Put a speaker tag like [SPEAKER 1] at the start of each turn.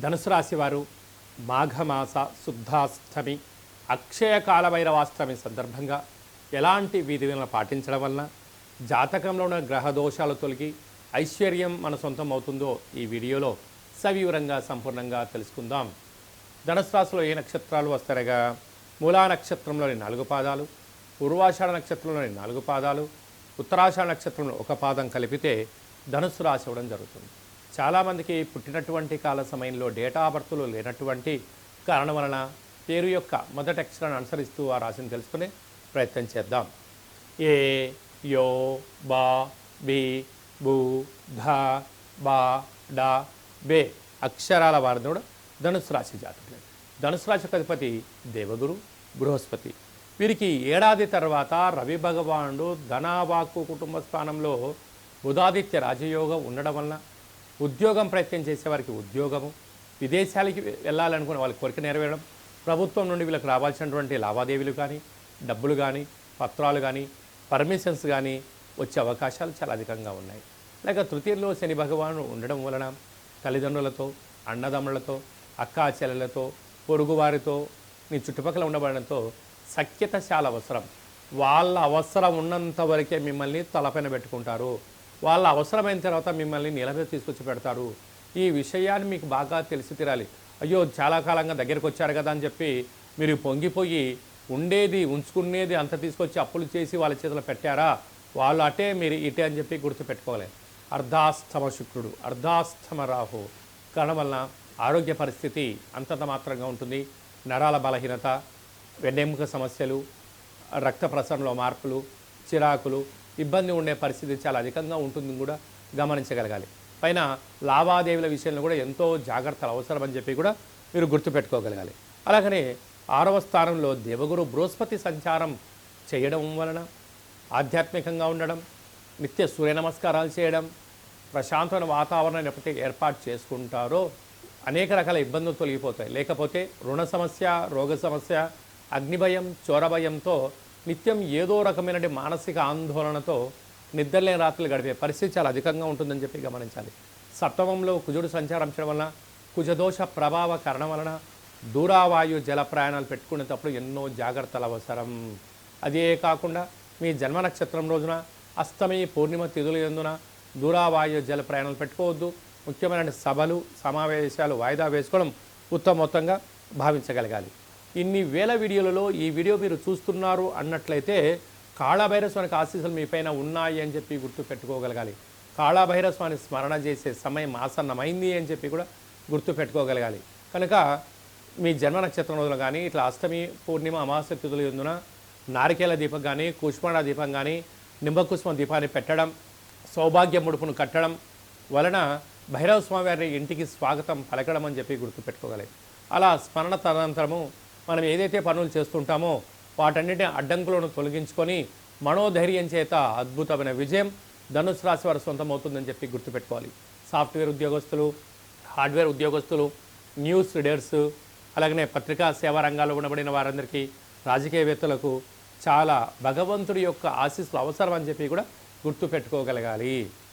[SPEAKER 1] ధనుసు రాశి వారు మాఘమాస శుద్ధాష్టమి అక్షయ కాలభైరవాష్టమి సందర్భంగా ఎలాంటి విధులను పాటించడం వలన జాతకంలో ఉన్న గ్రహ దోషాలు తొలగి ఐశ్వర్యం మన సొంతం అవుతుందో ఈ వీడియోలో సవివరంగా సంపూర్ణంగా తెలుసుకుందాం. ధనుసు రాశిలో ఏ నక్షత్రాలు వస్తారగా మూలా నక్షత్రంలోని 4 పాదాలు, పూర్వాషాఢ నక్షత్రంలోని 4 పాదాలు, ఉత్తరాషాఢ నక్షత్రంలో 1 పాదం కలిపితే ధనుసు రాశి అవ్వడం జరుగుతుంది. చాలామందికి పుట్టినటువంటి కాల సమయంలో డేటా ఆఫ్ బర్త్లు లేనటువంటి కారణం వలన పేరు యొక్క మొదటి అక్షరాన్ని అనుసరిస్తూ ఆ రాశిని తెలుసుకునే ప్రయత్నం చేద్దాం. ఏ, యో, బా, బి, బు, ధ, బా, డా, బే అక్షరాల వారిని కూడా ధనుసు రాశి జాతకులు. ధనుసు రాశి అధిపతి దేవగురు బృహస్పతి. వీరికి ఏడాది తర్వాత రవి భగవానుడు ధనావాకు కుటుంబ స్థానంలో బుధాదిత్య రాజయోగం ఉండడం వలన ఉద్యోగం ప్రయత్నం చేసేవారికి ఉద్యోగము, విదేశాలకి వెళ్ళాలనుకునే వాళ్ళకి కోరిక నెరవేరడం, ప్రభుత్వం నుండి వీళ్ళకి రావాల్సినటువంటి లావాదేవీలు కానీ, డబ్బులు కానీ, పత్రాలు కానీ, పర్మిషన్స్ కానీ వచ్చే అవకాశాలు చాలా అధికంగా ఉన్నాయి. లేక తృతీయంలో శని భగవాను ఉండడం వలన తల్లిదండ్రులతో, అన్నదమ్ములతో, అక్కా చెల్లెలతో, పొరుగువారితో, మీ చుట్టుపక్కల ఉండబడడంతో సఖ్యత చాలా అవసరం. వాళ్ళ అవసరం ఉన్నంత వరకే మిమ్మల్ని తలపైన పెట్టుకుంటారు. వాళ్ళ అవసరమైన తర్వాత మిమ్మల్ని నిలబె తీసుకొచ్చి పెడతారు. ఈ విషయాన్ని మీకు బాగా తెలిసి తీరాలి. అయ్యో చాలా కాలంగా దగ్గరికి వచ్చారు కదా అని చెప్పి మీరు పొంగిపోయి ఉండేది ఉంచుకునేది అంత తీసుకొచ్చి అప్పులు చేసి వాళ్ళ చేతిలో పెట్టారా, వాళ్ళు అటే మీరు ఇటే అని చెప్పి గుర్తుపెట్టుకోవాలి. అర్ధాస్తమ శుక్రుడు, అర్ధాస్తమ రాహు కారణం వలన ఆరోగ్య పరిస్థితి అంతంత మాత్రంగా ఉంటుంది. నరాల బలహీనత, వెన్నెముక సమస్యలు, రక్త ప్రసరణలో మార్పులు, చిరాకులు, ఇబ్బంది ఉండే పరిస్థితి చాలా అధికంగా ఉంటుంది కూడా గమనించగలగాలి. పైన లావాదేవీల విషయంలో కూడా ఎంతో జాగ్రత్తలు అవసరం అని చెప్పి కూడా మీరు గుర్తుపెట్టుకోగలగాలి. అలాగనే 6వ స్థానంలో దేవగురు బృహస్పతి సంచారం చేయడం వలన ఆధ్యాత్మికంగా ఉండడం, నిత్య సూర్య నమస్కారాలు చేయడం, ప్రశాంతమైన వాతావరణాన్ని ఎప్పటికీ ఏర్పాటు చేసుకుంటారో అనేక రకాల ఇబ్బందులు తొలగిపోతాయి. లేకపోతే రుణ సమస్య, రోగ సమస్య, అగ్నిభయం, చోరభయంతో నిత్యం ఏదో రకమైన మానసిక ఆందోళనతో నిద్రలేని రాత్రులు గడిపే పరిస్థితి చాలా అధికంగా ఉంటుందని చెప్పి గమనించాలి. సప్తమంలో కుజుడు సంచారించడం వలన, కుజదోష ప్రభావ కారణం వలన దూరావాయు జల ప్రయాణాలు పెట్టుకునేటప్పుడు ఎన్నో జాగ్రత్తలు అవసరం. అదే కాకుండా మీ జన్మ నక్షత్రం రోజున అష్టమి, పూర్ణిమ తిథులు ఎందున దూరావాయు జల ప్రయాణాలు పెట్టుకోవద్దు. ముఖ్యమైన సభలు, సమావేశాలు వాయిదా వేసుకోవడం ఉత్తమోత్తంగా భావించగలగాలి. ఇన్ని వేల వీడియోలలో ఈ వీడియో మీరు చూస్తున్నారు అన్నట్లయితే కాళభైరస్వామికి ఆశీస్సులు మీపైన ఉన్నాయి అని చెప్పి గుర్తుపెట్టుకోగలగాలి. కాళభైరస్వామిని స్మరణ చేసే సమయం ఆసన్నమైంది అని చెప్పి కూడా గుర్తుపెట్టుకోగలగాలి. కనుక మీ జన్మ నక్షత్రం రోజులు కానీ ఇట్లా అష్టమి, పూర్ణిమ, అమావాస్య తిథులు ఎందున నారికేల దీపం కానీ, కూష్మాండ దీపం కానీ, నింబకుష్మ దీపాన్ని పెట్టడం, సౌభాగ్య ముడుపును కట్టడం వలన భైరవ స్వామి వారి ఇంటికి స్వాగతం పలకడం అని చెప్పి గుర్తుపెట్టుకోగలగాలి. అలా స్మరణ తదనంతరము మనం ఏదైతే పనులు చేస్తుంటామో వాటన్నిటిని అడ్డంకులను తొలగించుకొని మనోధైర్యం చేత అద్భుతమైన విజయం ధనుసు రాశి వారు సొంతమవుతుందని చెప్పి గుర్తుపెట్టుకోవాలి. సాఫ్ట్వేర్ ఉద్యోగస్తులు, హార్డ్వేర్ ఉద్యోగస్తులు, న్యూస్ రీడర్స్, అలాగనే పత్రికా సేవా రంగాల్లో ఉండబడిన వారందరికీ, రాజకీయవేత్తలకు చాలా భగవంతుడి యొక్క ఆశీస్సులు అవసరం అని చెప్పి కూడా గుర్తుపెట్టుకోగలగాలి.